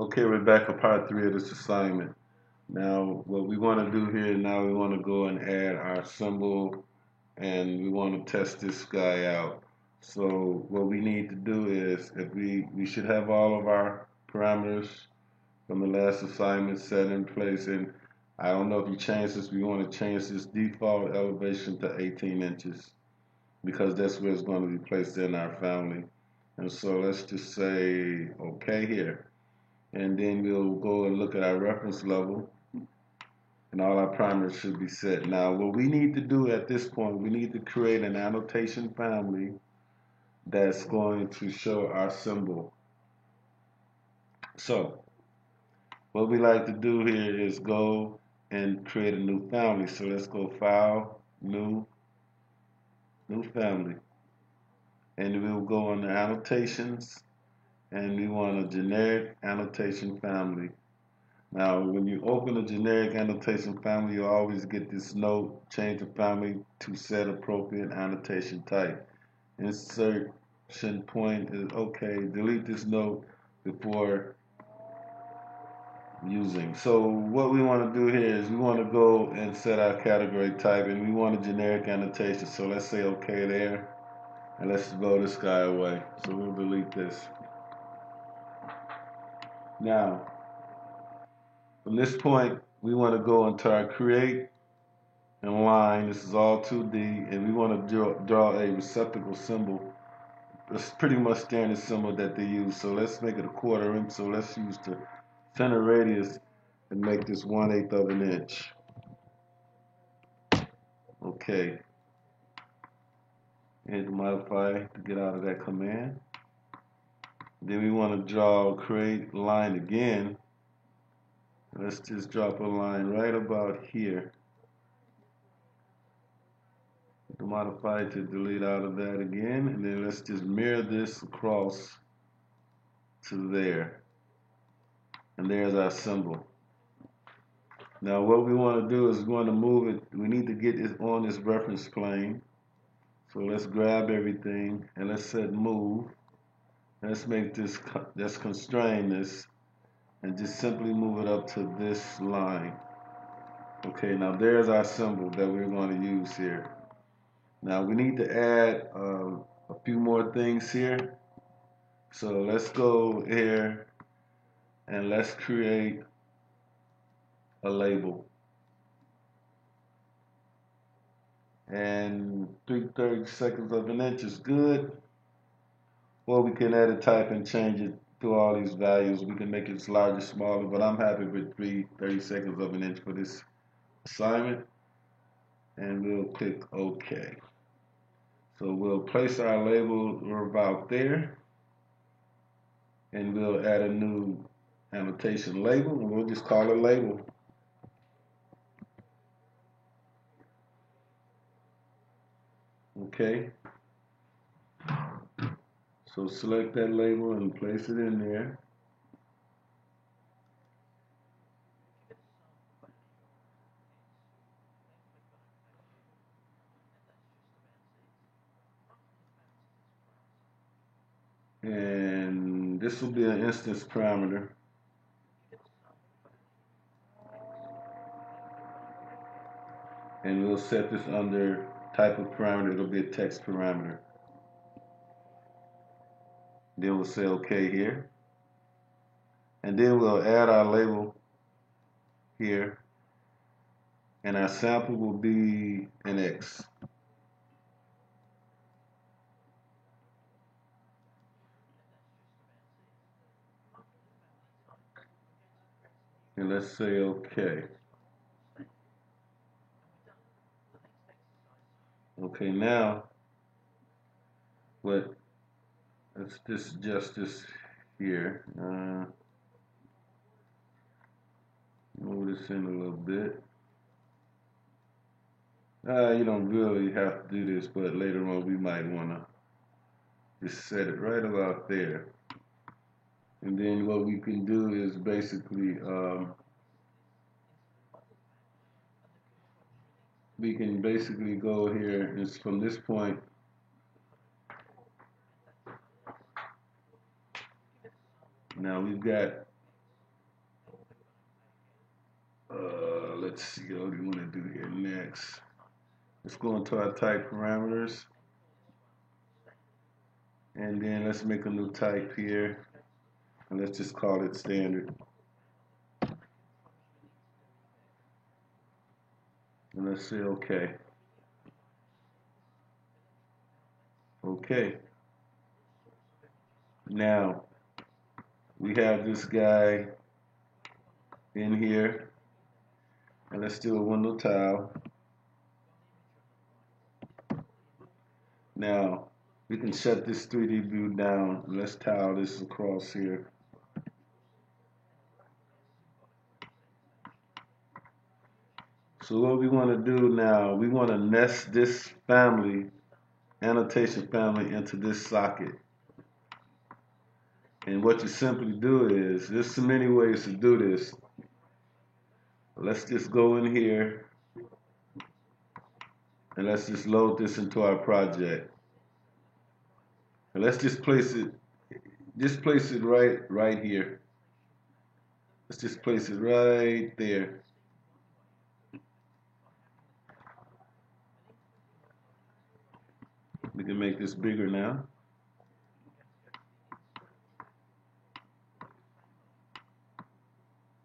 Okay, we're back for part three of this assignment. Now, what we want to do here now, we want to go and add our symbol, and we want to test this guy out. So what we need to do is, if we should have all of our parameters from the last assignment set in place, and I don't know if you change this, we want to change this default elevation to 18 inches because that's where it's going to be placed in our family. And so let's just say okay here. And then we'll go and look at our reference level, and all our parameters should be set. Now, what we need to do at this point, we need to create an annotation family that's going to show our symbol. So what we like to do here is go and create a new family. So let's go File, New Family, and we'll go on the Annotations, and we want a generic annotation family. Now, when you open a generic annotation family, you always get this note, change the family to set appropriate annotation type. Insertion point is okay. Delete this note before using. So what we want to do here is we want to go and set our category type, and we want a generic annotation. So let's say okay there, and let's blow this guy away. So we'll delete this. Now, from this point, we want to go into our create and line. This is all 2D, and we want to draw a receptacle symbol. It's pretty much standard symbol that they use. So let's make it a 1/4 inch. So let's use the center radius and make this 1/8 of an inch. Okay. And modify to get out of that command. Then we want to draw create line again. Let's just drop a line right about here. Modify to delete out of that again, and then let's just mirror this across to there, and there's our symbol. Now what we want to do is we want to move it. We need to get it on this reference plane. So let's grab everything and let's set move. Let's make this, let's constrain this and just simply move it up to this line. Okay, now there's our symbol that we're going to use here. Now we need to add a few more things here. So let's go here and let's create a label. And 3/32 of an inch is good. Or we can edit type and change it to all these values. We can make it larger, smaller, but I'm happy with 3/32 of an inch for this assignment. And we'll click OK. So we'll place our label about there. And we'll add a new annotation label, and we'll just call it label. Okay. So select that label and place it in there. And this will be an instance parameter. And we'll set this under type of parameter. It'll be a text parameter. Then we'll say OK here. And then we'll add our label here. And our sample will be an X. And let's say OK. Okay, now let's just adjust this here. Move this in a little bit. You don't really have to do this, but later on we might want to just set it right about there. And then what we can do is basically we can basically go here and from this point now we've got Let's see what we want to do here next. Let's go into our type parameters, and then let's make a new type here, and let's just call it standard. And let's say okay. Okay. Now we have this guy in here, and let's do a window tile. Now we can shut this 3D view down. Let's tile this across here. So what we want to do now, we want to nest this family, annotation family, into this socket. And what you simply do is, there's so many ways to do this. Let's just go in here and let's just load this into our project. And let's just place it right here. Let's just place it right there. We can make this bigger now.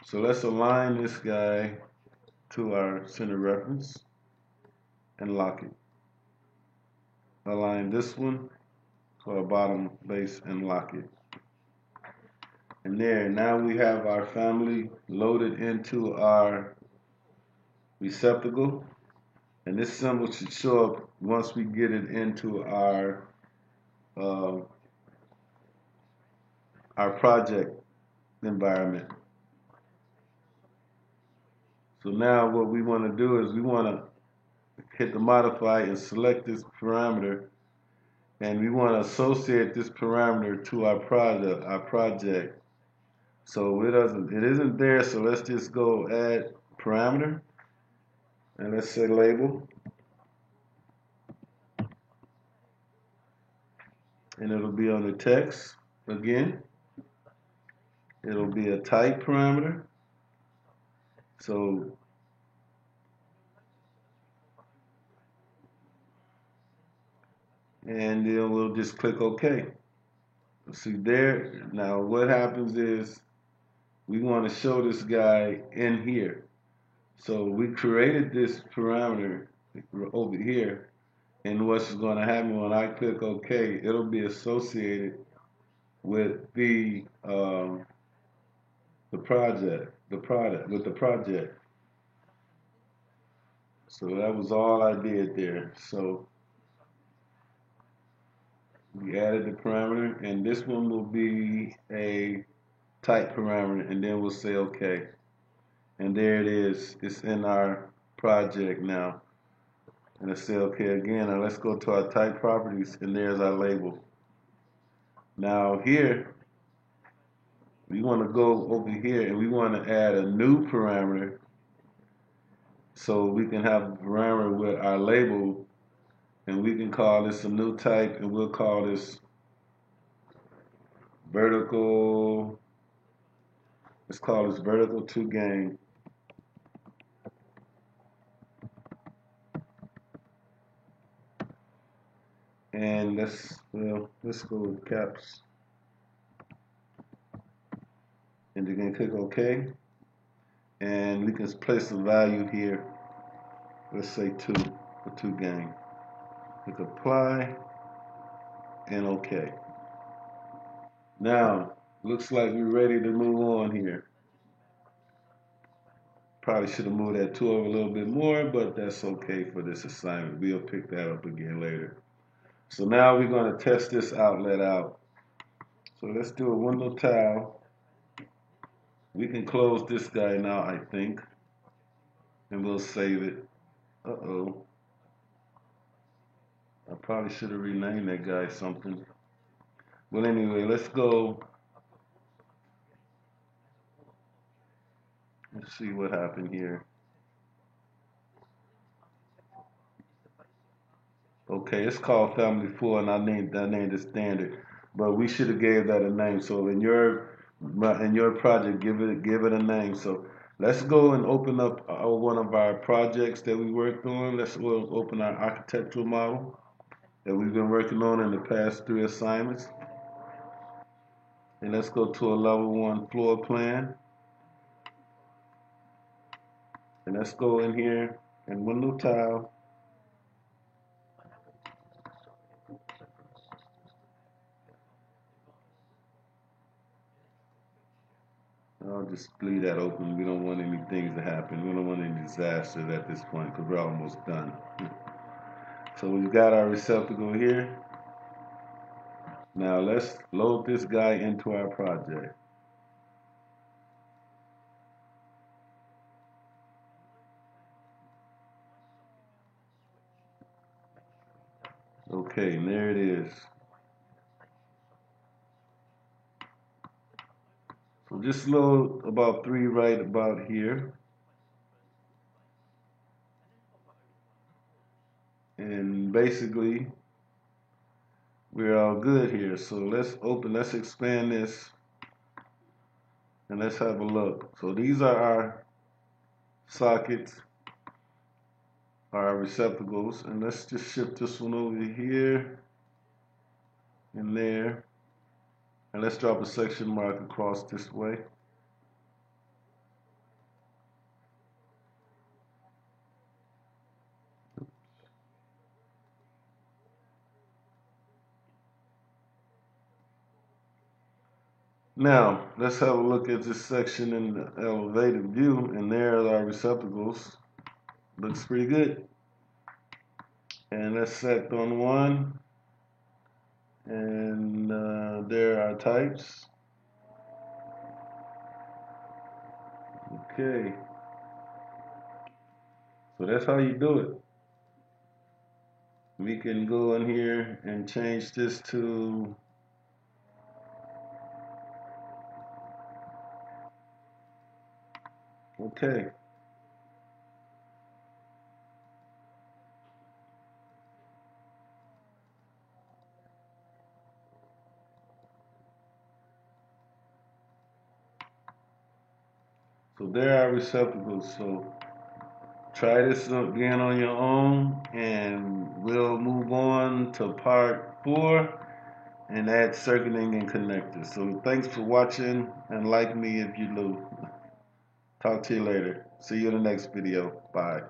So let's align this guy to our center reference and lock it. Align this one to our bottom base and lock it. And there, now we have our family loaded into our receptacle. And this symbol should show up once we get it into our project environment. So now what we want to do is we want to hit the modify and select this parameter, and we want to associate this parameter to our project. So it isn't there, so let's just go add parameter, and let's say label, and it'll be on the text again. It'll be a type parameter. So and then we'll just click OK. See there, now what happens is we want to show this guy in here. So we created this parameter over here, and what's going to happen when I click OK, it'll be associated with the project. So that was all I did there. So we added the parameter, and this one will be a type parameter, and then we'll say OK. And there it is. It's in our project now. And let's say OK again. Now let's go to our type properties, and there's our label. Now here, we want to go over here, and we want to add a new parameter, so we can have a parameter with our label, and we can call this a new type, and we'll call this vertical. Let's call this vertical to game. And let's go with caps. And again, click OK. And we can place a value here. Let's say 2 for 2 game. Click apply and OK. Now, looks like we're ready to move on here. Probably should have moved that 2 over a little bit more, but that's okay for this assignment. We'll pick that up again later. So now we're going to test this outlet out. So let's do a window tile. We can close this guy now, I think, and we'll save it. Uh-oh. I probably should have renamed that guy something. Well, anyway, let's go. Let's see what happened here. Okay, it's called Family 4, and I named it Standard, but we should have gave that a name. So in your project, give it a name. So Let's go and open up one of our projects that we worked on. Let's go open our architectural model that we've been working on in the past 3 assignments. And let's go to a level 1 floor plan. And let's go in here and window tile. I'll just leave that open. We don't want any things to happen. We don't want any disasters at this point because we're almost done. So we've got our receptacle here. Now let's load this guy into our project. Okay, and there it is. So just load about 3 right about here. And basically, we're all good here. So let's expand this and let's have a look. So these are our sockets, our receptacles, and let's just shift this one over here and there. And let's drop a section mark across this way. Now, let's have a look at this section in the elevated view, and there are our receptacles. Looks pretty good. And let's select on one, and there are types. Okay. So that's how you do it. We can go in here and change this to okay. So there are receptacles. So try this again on your own, and we'll move on to part 4 and add circuiting and connectors. So thanks for watching, and like me if you do. Talk to you later. See you in the next video. Bye.